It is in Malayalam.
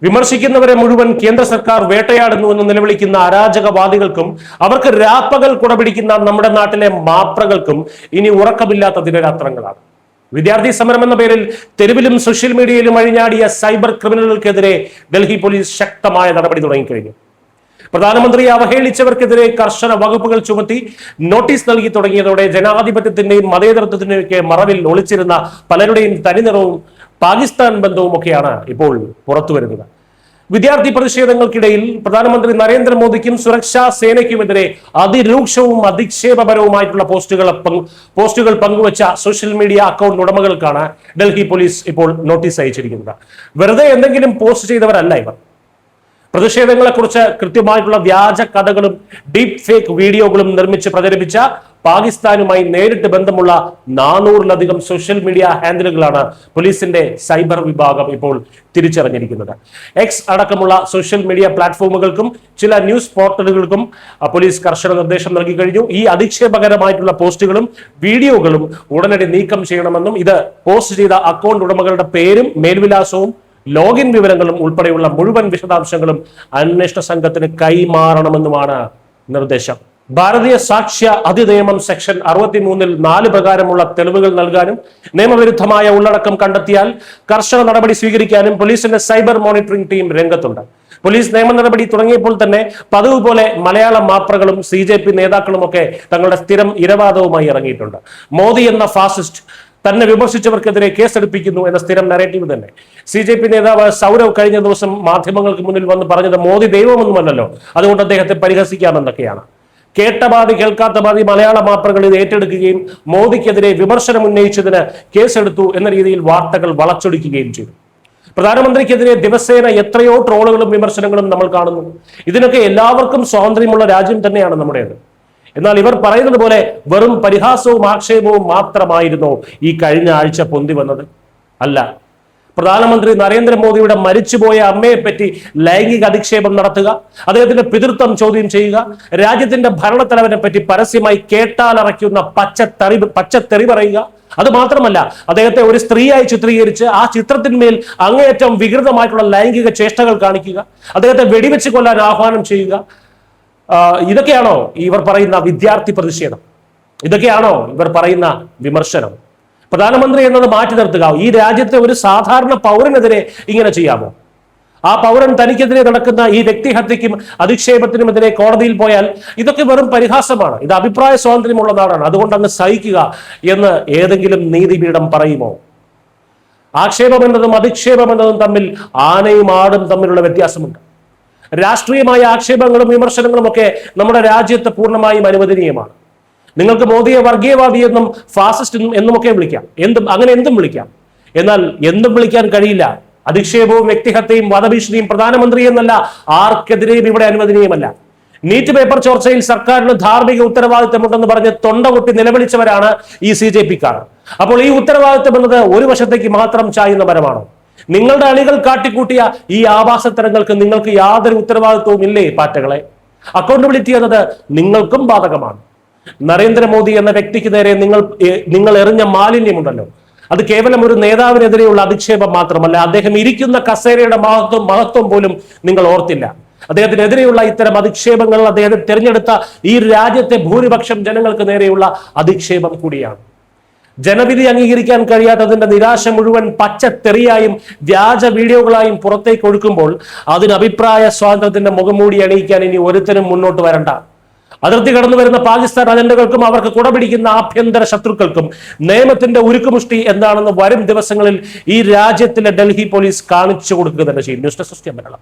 വിമർശിക്കുന്നവരെ മുഴുവൻ കേന്ദ്ര സർക്കാർ വേട്ടയാടുന്നു എന്ന് നിലവിളിക്കുന്ന അരാജകവാദികൾക്കും അവർക്ക് രാപ്പകൽ കുടപിടിക്കുന്ന നമ്മുടെ നാട്ടിലെ മാപ്രകൾക്കും ഇനി ഉറക്കമില്ലാത്ത ദിനരാത്രങ്ങളാണ്. വിദ്യാർത്ഥി സമരം എന്ന പേരിൽ തെരുവിലും സോഷ്യൽ മീഡിയയിലും അഴിഞ്ഞാടിയ സൈബർ ക്രിമിനലുകൾക്കെതിരെ ഡൽഹി പോലീസ് ശക്തമായ നടപടി തുടങ്ങിക്കഴിഞ്ഞു. പ്രധാനമന്ത്രിയെ അവഹേളിച്ചവർക്കെതിരെ കർശന വകുപ്പുകൾ ചുമത്തി നോട്ടീസ് നൽകി തുടങ്ങിയതോടെ ജനാധിപത്യത്തിന്റെയും മതേതരത്വത്തിന്റെയും മറവിൽ ഒളിച്ചിരുന്ന പലരുടെയും തനിനിറവും പാകിസ്ഥാൻ ബന്ധവും ഒക്കെയാണ് ഇപ്പോൾ പുറത്തു വരുന്നത്. വിദ്യാർത്ഥി പ്രതിഷേധങ്ങൾക്കിടയിൽ പ്രധാനമന്ത്രി നരേന്ദ്രമോദിക്കും സുരക്ഷാ സേനയ്ക്കുമെതിരെ അതിരൂക്ഷവും അധിക്ഷേപപരവുമായിട്ടുള്ള പോസ്റ്റുകൾ പങ്കുവച്ച സോഷ്യൽ മീഡിയ അക്കൗണ്ട് ഉടമകൾക്കാണ് ഡൽഹി പോലീസ് ഇപ്പോൾ നോട്ടീസ് അയച്ചിരിക്കുന്നത്. വെറുതെ എന്തെങ്കിലും പോസ്റ്റ് ചെയ്തവരല്ല ഇവർ. പ്രതിഷേധങ്ങളെക്കുറിച്ച് കൃത്യമായിട്ടുള്ള വ്യാജ കഥകളും ഡീപ് ഫേക്ക് വീഡിയോകളും നിർമ്മിച്ച് പ്രചരിപ്പിച്ച പാകിസ്ഥാനുമായി നേരിട്ട് ബന്ധമുള്ള 400-ലധികം സോഷ്യൽ മീഡിയ ഹാൻഡിലുകളാണ് പോലീസിന്റെ സൈബർ വിഭാഗം ഇപ്പോൾ തിരിച്ചറിഞ്ഞിരിക്കുന്നത്. എക്സ് അടക്കമുള്ള സോഷ്യൽ മീഡിയ പ്ലാറ്റ്ഫോമുകൾക്കും ചില ന്യൂസ് പോർട്ടലുകൾക്കും പോലീസ് കർശന നിർദ്ദേശം നൽകി കഴിഞ്ഞു. ഈ അധിക്ഷേപകരമായിട്ടുള്ള പോസ്റ്റുകളും വീഡിയോകളും ഉടനടി നീക്കം ചെയ്യണമെന്നും ഇത് പോസ്റ്റ് ചെയ്ത അക്കൗണ്ട് ഉടമകളുടെ പേരും മേൽവിലാസവും ലോഗിൻ വിവരങ്ങളും ഉൾപ്പെടെയുള്ള മുഴുവൻ വിശദാംശങ്ങളും അന്വേഷണ സംഘത്തിന് കൈമാറണമെന്നുമാണ് നിർദ്ദേശം. ഭാരതീയ സാക്ഷ്യ അധിനിയമം സെക്ഷൻ 63-ൽ 4 പ്രകാരമുള്ള തെളിവുകൾ നൽകാനും നിയമവിരുദ്ധമായ ഉള്ളടക്കം കണ്ടെത്തിയാൽ കർശന നടപടി സ്വീകരിക്കാനും പോലീസിന്റെ സൈബർ മോണിറ്ററിംഗ് ടീം രംഗത്തുണ്ട്. പോലീസ് നിയമ നടപടി തുടങ്ങിയപ്പോൾ തന്നെ പതിവ് പോലെ മലയാള മാപ്രകളും CJP നേതാക്കളും ഒക്കെ തങ്ങളുടെ സ്ഥിരം ഇരവാദവുമായി ഇറങ്ങിയിട്ടുണ്ട്. മോദി എന്ന ഫാസിസ്റ്റ് തന്നെ വിമർശിച്ചവർക്കെതിരെ കേസെടുപ്പിക്കുന്നു എന്ന സ്ഥിരം നരേറ്റീവ് തന്നെ. CJP നേതാവ് സൗരവ് കഴിഞ്ഞ ദിവസം മാധ്യമങ്ങൾക്ക് മുന്നിൽ വന്ന് പറഞ്ഞത് മോദി ദൈവമൊന്നുമല്ലല്ലോ, അതുകൊണ്ട് അദ്ദേഹത്തെ പരിഹസിക്കാമെന്നൊക്കെയാണ്. കേട്ട പാതി കേൾക്കാത്ത പാതി മലയാള മാപ്രകൾ ഇത് ഏറ്റെടുക്കുകയും മോദിക്കെതിരെ വിമർശനം ഉന്നയിച്ചതിന് കേസെടുത്തു എന്ന രീതിയിൽ വാർത്തകൾ വളച്ചൊടിക്കുകയും ചെയ്തു. പ്രധാനമന്ത്രിക്കെതിരെ ദിവസേന എത്രയോ ട്രോളുകളും വിമർശനങ്ങളും നമ്മൾ കാണുന്നു. ഇതിനൊക്കെ എല്ലാവർക്കും സ്വാതന്ത്ര്യമുള്ള രാജ്യം തന്നെയാണ് നമ്മുടേത്. എന്നാൽ ഇവർ പറയുന്നത് പോലെ വെറും പരിഹാസവും ആക്ഷേപവും മാത്രമായിരുന്നോ ഈ കഴിഞ്ഞ ആഴ്ച പൊന്തി വന്നത്? അല്ല. പ്രധാനമന്ത്രി നരേന്ദ്രമോദിയുടെ മരിച്ചുപോയ അമ്മയെപ്പറ്റി ലൈംഗിക അധിക്ഷേപം നടത്തുക, അദ്ദേഹത്തിന്റെ പിതൃത്വം ചോദ്യം ചെയ്യുക, രാജ്യത്തിന്റെ ഭരണത്തലവനെ പറ്റി പരസ്യമായി കേട്ടാലറയ്ക്കുന്ന പച്ചത്തെറി പറയുക, അത് മാത്രമല്ല അദ്ദേഹത്തെ ഒരു സ്ത്രീയായി ചിത്രീകരിച്ച് ആ ചിത്രത്തിന്മേൽ അങ്ങേയറ്റം വികൃതമായിട്ടുള്ള ലൈംഗിക ചേഷ്ടകൾ കാണിക്കുക, അദ്ദേഹത്തെ വെടിവെച്ച് കൊല്ലാൻ ആഹ്വാനം ചെയ്യുക. ഇതൊക്കെയാണോ ഇവർ പറയുന്ന വിദ്യാർത്ഥി പ്രതിഷേധം? ഇതൊക്കെയാണോ ഇവർ പറയുന്ന വിമർശനം? പ്രധാനമന്ത്രി എന്നത് മാറ്റി നിർത്തുക. ഈ രാജ്യത്തെ ഒരു സാധാരണ പൗരനെതിരെ ഇങ്ങനെ ചെയ്യാമോ? ആ പൗരൻ തനിക്കെതിരെ നടക്കുന്ന ഈ വ്യക്തിഹത്യക്കും അധിക്ഷേപത്തിനുമെതിരെ കോടതിയിൽ പോയാൽ ഇതൊക്കെ വെറും പരിഹാസമാണ്. ഇത് അഭിപ്രായ സ്വാതന്ത്ര്യമുള്ള നാടാണ്, അതുകൊണ്ട് അങ്ങ് സഹിക്കുക എന്ന് ഏതെങ്കിലും നീതിപീഠം പറയുമോ? ആക്ഷേപം എന്നതും അധിക്ഷേപം എന്നതും തമ്മിൽ ആനയും ആടും തമ്മിലുള്ള വ്യത്യാസമുണ്ട്. രാഷ്ട്രീയമായ ആക്ഷേപങ്ങളും വിമർശനങ്ങളും ഒക്കെ നമ്മുടെ രാജ്യത്ത് പൂർണ്ണമായും അനുവദനീയമാണ്. നിങ്ങൾക്ക് മോദിയെ വർഗീയവാദി എന്നും ഫാസിസ്റ്റ് എന്നുമൊക്കെ വിളിക്കാം, എന്തും വിളിക്കാം. എന്നാൽ എന്തും വിളിക്കാൻ കഴിയില്ല. അധിക്ഷേപവും വ്യക്തിഹത്യയും വധഭീഷണിയും പ്രധാനമന്ത്രി എന്നല്ല ആർക്കെതിരെയും ഇവിടെ അനുവദനീയമല്ല. നീറ്റ് പേപ്പർ ചോർച്ചയിൽ സർക്കാരിന് ധാർമ്മിക ഉത്തരവാദിത്തമുണ്ടെന്ന് പറഞ്ഞ് തൊണ്ട പൊട്ടി നിലവിളിച്ചവരാണ് ഈ CJP-ക്കാർ. അപ്പോൾ ഈ ഉത്തരവാദിത്തം എന്നത് ഒരു വശത്തേക്ക് മാത്രം ചായുന്ന മരമാണോ? നിങ്ങളുടെ അണികൾ കാട്ടിക്കൂട്ടിയ ഈ ആവാസത്തരങ്ങൾക്ക് നിങ്ങൾക്ക് യാതൊരു ഉത്തരവാദിത്വവും ഇല്ലേ പാറ്റകളെ? അക്കൗണ്ടബിലിറ്റി എന്നത് നിങ്ങൾക്കും ബാധകമാണ്. നരേന്ദ്രമോദി എന്ന വ്യക്തിക്ക് നേരെ നിങ്ങൾ എറിഞ്ഞ മാലിന്യമുണ്ടല്ലോ, അത് കേവലം ഒരു നേതാവിനെതിരെയുള്ള അധിക്ഷേപം മാത്രമല്ല, അദ്ദേഹം ഇരിക്കുന്ന കസേരയുടെ മഹത്വം പോലും നിങ്ങൾ ഓർത്തില്ല. അദ്ദേഹത്തിനെതിരെയുള്ള ഇത്തരം അധിക്ഷേപങ്ങൾ അദ്ദേഹം തിരഞ്ഞെടുത്ത ഈ രാജ്യത്തെ ഭൂരിപക്ഷം ജനങ്ങൾക്ക് നേരെയുള്ള അധിക്ഷേപം കൂടിയാണ്. ജനവിധി അംഗീകരിക്കാൻ കഴിയാത്തതിന്റെ നിരാശ മുഴുവൻ പച്ചത്തെറിയായും വ്യാജ വീഡിയോകളായും പുറത്തേക്ക് ഒഴുക്കുമ്പോൾ അതിന് അഭിപ്രായ സ്വാതന്ത്ര്യത്തിന്റെ മുഖംമൂടി അണിയിക്കാൻ ഇനി ഒരുത്തരും മുന്നോട്ട് വരണ്ട. അതിർത്തി കടന്നു വരുന്ന പാകിസ്ഥാൻ അജണ്ടകൾക്കും അവർക്ക് കുടപിടിക്കുന്ന ആഭ്യന്തര ശത്രുക്കൾക്കും നിയമത്തിന്റെ ഉരുക്കുമുഷ്ടി എന്താണെന്ന് വരും ദിവസങ്ങളിൽ ഈ രാജ്യത്തിലെ ഡൽഹി പോലീസ് കാണിച്ചു കൊടുക്കുക തന്നെ ചെയ്യും. News desk Malayalam.